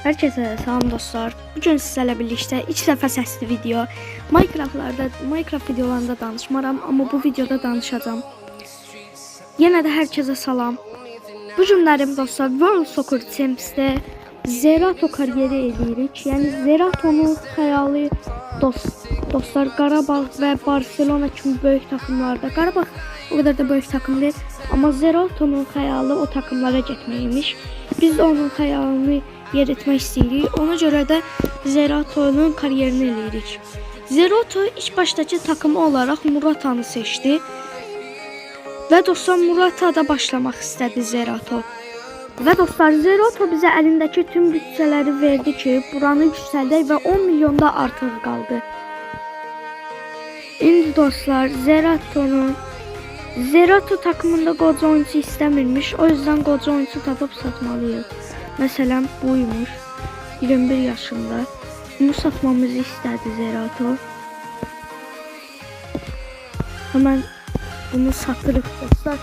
Herkese salam dostlar. Bugün sizlerle birlikte ilk dəfə səsli video Minecraft videolarında danışmaram, amma bu videoda danışacağım. Yenə də herkese salam. Bu günlərim dostlar World Soccer Champions'te Zerato kariyeri edirik. Yəni Zerato'nun xəyali dostlar Qarabağ və Barcelona kimi böyük takımlarda. Qarabağ o kadar da böyük takım değil, amma Zerato'nun xəyalı o takımlara getməkmiş. Biz de onun xəyalını yer etmək istəyirik. Ona görə də Zerato'nun kariyerini eləyirik. Zerato ilk başdakı takımı olaraq Murata'nı seçdi. Və dostlar Murata'da başlamaq istədi Zerato. Və dostlar Zerato bizə əlindəki tüm bütçələri verdi ki, buranı yüksəldək və 10 milyonda artıq qaldı. İndi dostlar Zerato takımında qoca oyuncu istəmirmiş. O yüzden qoca oyuncu tapıb satmalıyıq. Məsələn buymuş. 21 yaşında. Bunu satmamızı istədi Zerato. Hemen bunu satırıq dostlar.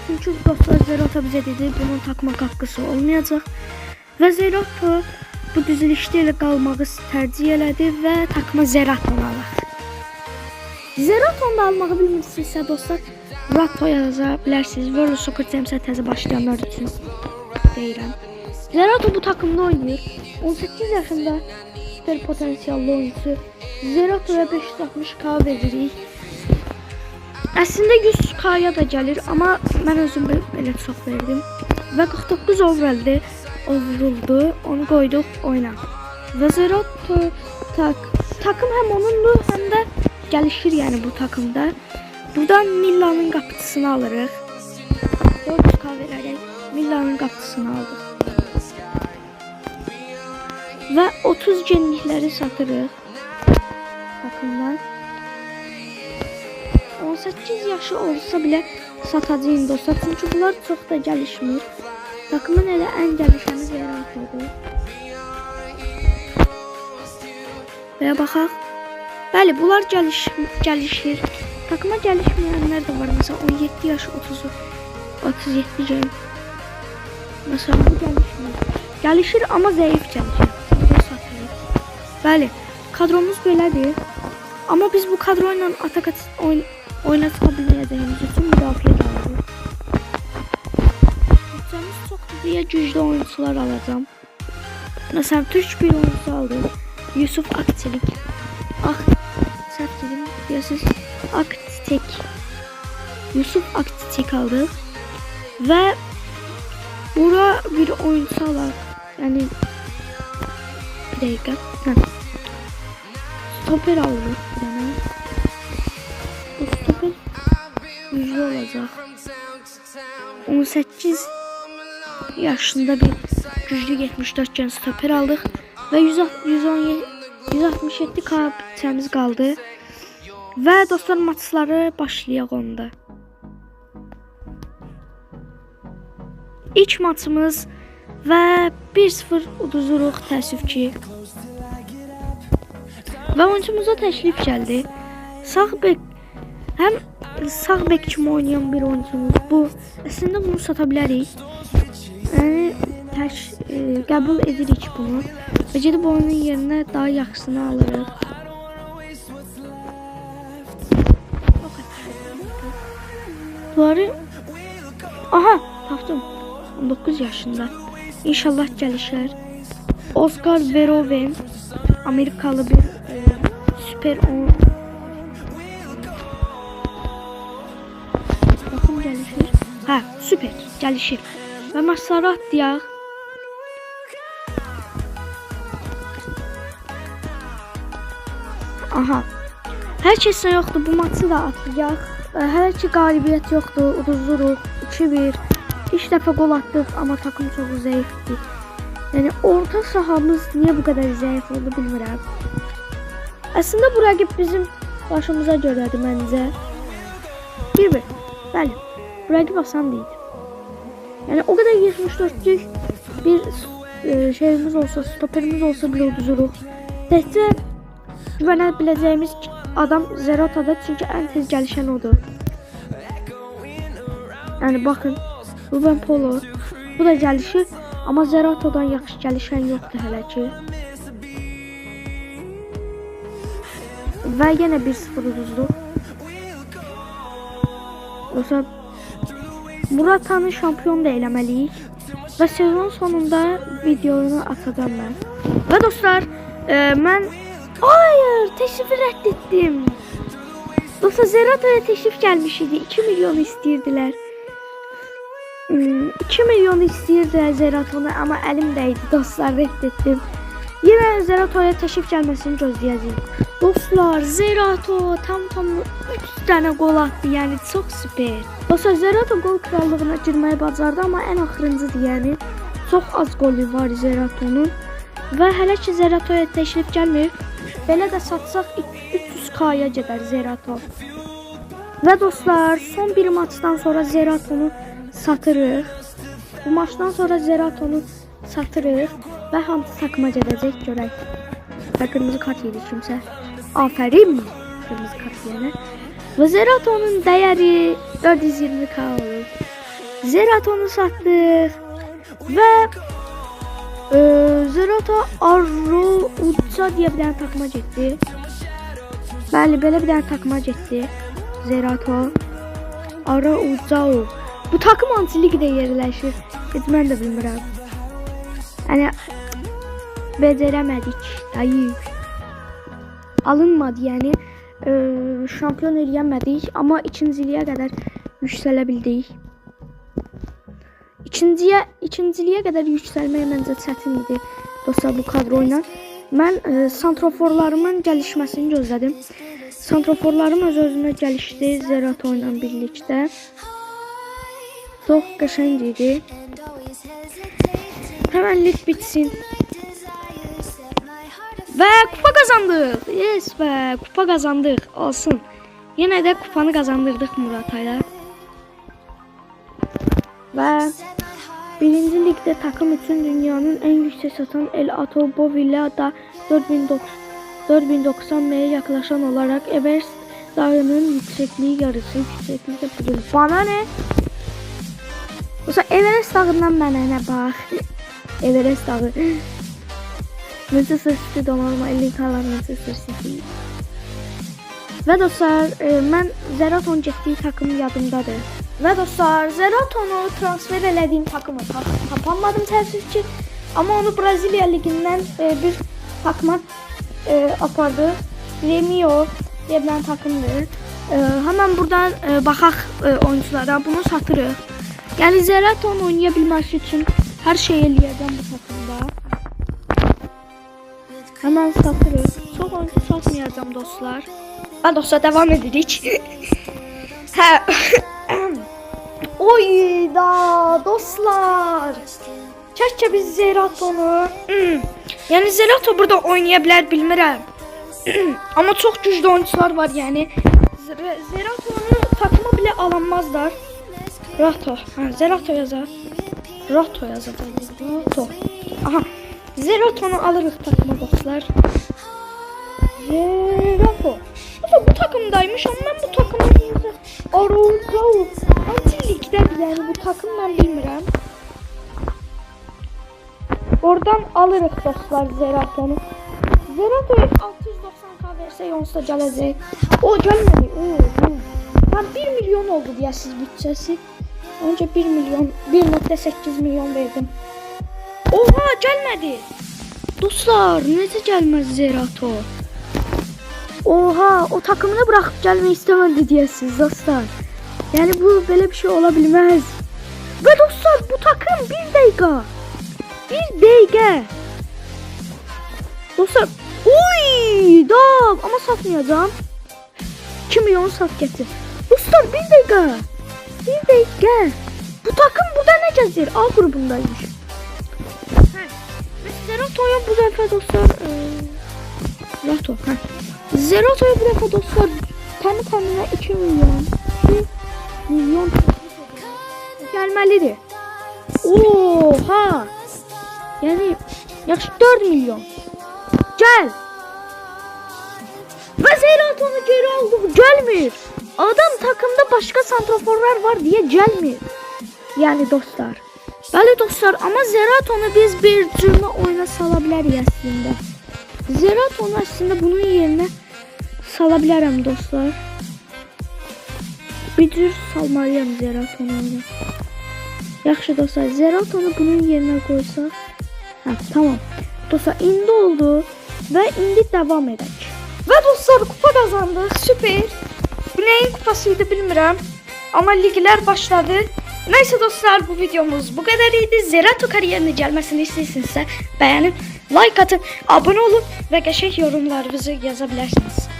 Çünkü dostlar Zerato bizə dedi bunun takmaq haqqısı olmayacaq. Və Zerato bu düzülüşdə ilə qalmağı tercih elədi və takma Zerato'nu alaq. Zerato'nu da almağı bilmirsinizsə dostlar Rato yaza bilərsiniz. World Soccer Champions'a təzə başlayanlar üçün deyirəm. Zerato bu takımda oynayır. 18 yaşında süper potansiyelli oyuncu. Zerato'ya 560k veririk. Əslində 100k'ya da gəlir, amma mən özüm belə çox verdim. Və 49 overall'di, o vuruldu, onu qoyduq oyuna. Və Zerato takım həm onundur, həm də gəlişir yəni bu takımda. Buradan Milla'nın qapıcısını alırıq. 400k verərək Milla'nın qapıcısını aldıq. Və 30 genlikləri satırıq takımdan. 18 yaşı olsa bile satacağım dostlar. Çünkü bunlar çok da gelişmir. Takımın elə ən gəlişəni Zerato'dur. Və baxaq. Bəli, bunlar gəlişir. Takıma gəlişməyənlər də var. Mesela 17 yaş 37 gen. Mesela bu gəlişmir. Gəlişir amma zəif gəlişir. Bəli, kadromuz belədir. Amma biz bu kadroyla atak oynata bilməyəcəyimiz üçün müdafiə edərik. Bütçəmiz çoxdur deyə güclü oyuncular alacağım. Məsələn, Türk bir oyuncu aldım. Yusuf Akçelik. Səhv dedim deyəsiniz. Yusuf Akçelik aldıq. Və bura bir oyuncu alaq. Yəni bir dəqiqə. Stoper alırıq. Bu stoper güclü olacaq. 18 yaşında bir güclü 74 gen stoper aldıq. Və 167k bütçəmiz qaldı. Və dostlar maçları başlayaq onda. İlk maçımız və 1-0 uduzuruq təəssüf ki. Və oyuncumuza təklif gəldi. Sağ bek kimi oynayan bir oyuncumuz bu. Əslində bunu sata bilərik. Yəni qəbul edirik bunu. Və gedib oyunun yerinə daha yaxşısını alırıq. Bunları aha tapdım. 19 yaşında. İnşallah gəlişər. Oscar Verhoeven Amerikalı bir süper oyuncu. Bakın gəlişir. Hə, süper gəlişir. Və maçları atlayaq. Aha. Hər kəsdən yoxdur, bu maçı da atlayaq. Hələ ki qalibiyyət yoxdur, uduzuruq. 2-1. İlk dəfə gol atdıq, amma takım çox zəifdir. Yəni orta sahamız niyə bu qədər zəif oldu bilmirəm. Əslində bu rəqib bizim başımıza görədir məncə. 1-1. Bəli. Bu rəqib asan deyil. Yəni o qədər 74'lük bir şeyimiz olsa, stoperimiz olsa bile uduzuruq. Təkcə güvənə biləcəyimiz adam Zerato'da, çünki ən tez gəlişən odur. Yəni baxın, Ruben Polo bu da gəlişir. Amma Zerato'dan yaxşı gəlişən yoxdur hələ ki. Və yenə 1-0 uduzduq. Dostlar, Muratanı şampiyon da eləməliyik. Və sezon sonunda videonu atacağım mən. Və dostlar, mən təşrifi rədd etdim. Dostlar, Zerato'ya təşrif gəlmiş idi. 2 milyon istəyirdilər. 2 milyon istəyirdilər Zerato'nu, amma əlim dəydi. Dostlar, rədd etdim. Yenə Zerato'ya təşrif gəlməsini gözləyəcəyik. Dostlar, Zerato tam 3 dənə qol attı, yəni çox super. Dostlar, Zerato qol krallığına girməyi bacardı, amma ən axırıncıdır, yəni çox az qolu var Zerato'nun. Və hələ ki Zerato'ya təşrif gəlmir. Belə də satsaq 300K'ya gedər Zerato. Və dostlar, son bir maçdan sonra Zerato'nu satırıq. Bu maçdan sonra Zerato'nu satırıq və hansı takıma gedəcək görək. Və qırmızı kart yedi kimsə. Aferin kırmızı kart yiyene. Və Zerato'nun dəyəri 420K olur. Zerato'nu satdıq. Və Zerato Arroudza deyə bir dənə takıma getdi. Bəli, belə bir dənə takıma getdi. Zerato Arroudza. Bu takım hansı ligdə yerləşir? Heç mən də bilmirəm. Yəni becərəmədik. Dayı. Alınmadı, yəni şampiyon eləyəmədik, amma ikinciliyə qədər yüksələ bildik. İkinciliyə qədər yüksəlmək məncə çətin idi dostlar bu kadro ilə. Mən santroforlarımın gəlişməsini gözlədim. Santroforlarım öz-özünə gəlişdi Zerato ilə birlikdə. Çox qəşəng idi. Hemen lig bitsin. Ve kupa kazandık. Yes be, kupa kazandık. Olsun. Yine de kupanı kazandırdık Muratayla. Ve birinci ligde takım için dünyanın en yüksek satan El Ato Bovilla da 4090 M'ye yaklaşan olarak Everest Dağı'nın yüksekliği yarısı. Yüksekliği de budur. Bana ne? Olsa Everest Dağı'ndan mənə nə bax. Everest Dağı. Manchester City donanma 50K'lar Manchester City. Ve dostlar, mən Zerato'nun getdiyi takım yadımdadır. Ve dostlar, Zerato'nu transfer elədiyim takımı tapanmadım təəssüf ki. Amma onu Braziliya ligindən bir takıma apardı. Remio deyilən takımdır. Hemen buradan baxaq oyunculara, bunu satırıq. Yəni Zerato'nu oynaya bilməsi üçün her şeyi eləyəcəm bu takımda. Hemen satırıq. Çok oyuncu satmayacağım dostlar. Ha dostlar, devam edirik. Hə. Oy da dostlar. Keşke biz Zerato'nu. Yani Zerato burada oynayabilir bilmirəm. Ama çok güçlü oyuncular var yani. Zerato'nu takıma bile alanmazlar. Rato. Ha, Zerato yazar. Rato yazar. Rato. Aha. Zerato'nu alırız takıma dostlar. Zerato. Bu takımdaymış ama ben bu takımın Arroudza Antilik'ten yani bu takım ben bilmirəm. Oradan alırız dostlar Zerato'nu. Zerato'yu 690K verse onsuz da gələcək. O gəlmədi. Ben 1 milyon oldu deyəsiz bütçəsi. Önce 1 milyon 1.8 milyon verdim. Oha, gelmedi. Dostlar, necə gəlməz Zerato? Oha, o takımını bırakıp gelmeyi istemedi deyəsiz dostlar. Yani bu belə bir şey olabilmez. Ve dostlar, bu takım 1 dakika. 1 dakika. Dostlar, oy dağ, ama satmayacağım. 2 milyon sat getir. Dostlar, 1 dakika. 1 dakika. Bu takım burada ne gəzir? A grubundaymış. Zerato'ya bu defa dostlar Zerato'ya bu defa dostlar kendi kendine 2 milyon gelmelidir. Oha, yani yaklaşık 4 milyon gel. Ve Zerato'nu geri aldı, gelmir. Adam takımda başka santraforlar var diye gelmir. Yani dostlar, Bəli dostlar, amma Zeraton'u biz bir cürmə oyuna sala bilərik əslində. Zeraton'u əslində bunun yerinə sala bilərəm dostlar. Bir cür salmalıyam Zeraton'u oyuna. Yaxşı dostlar, Zeraton'u bunun yerinə qoysaq. Hə, tamam. Dostlar, indi oldu və indi devam edək. Və dostlar, kupa qazandıq. Süper. Bu neyin kupasıydı bilmirəm. Amma liglər başladı. Neyse dostlar, bu videomuz bu kadar idi. Zerato kariyerine gelmesini istiyorsanız beğenin, like atın, abone olun ve geçen yorumlarınızı yazabilirsiniz.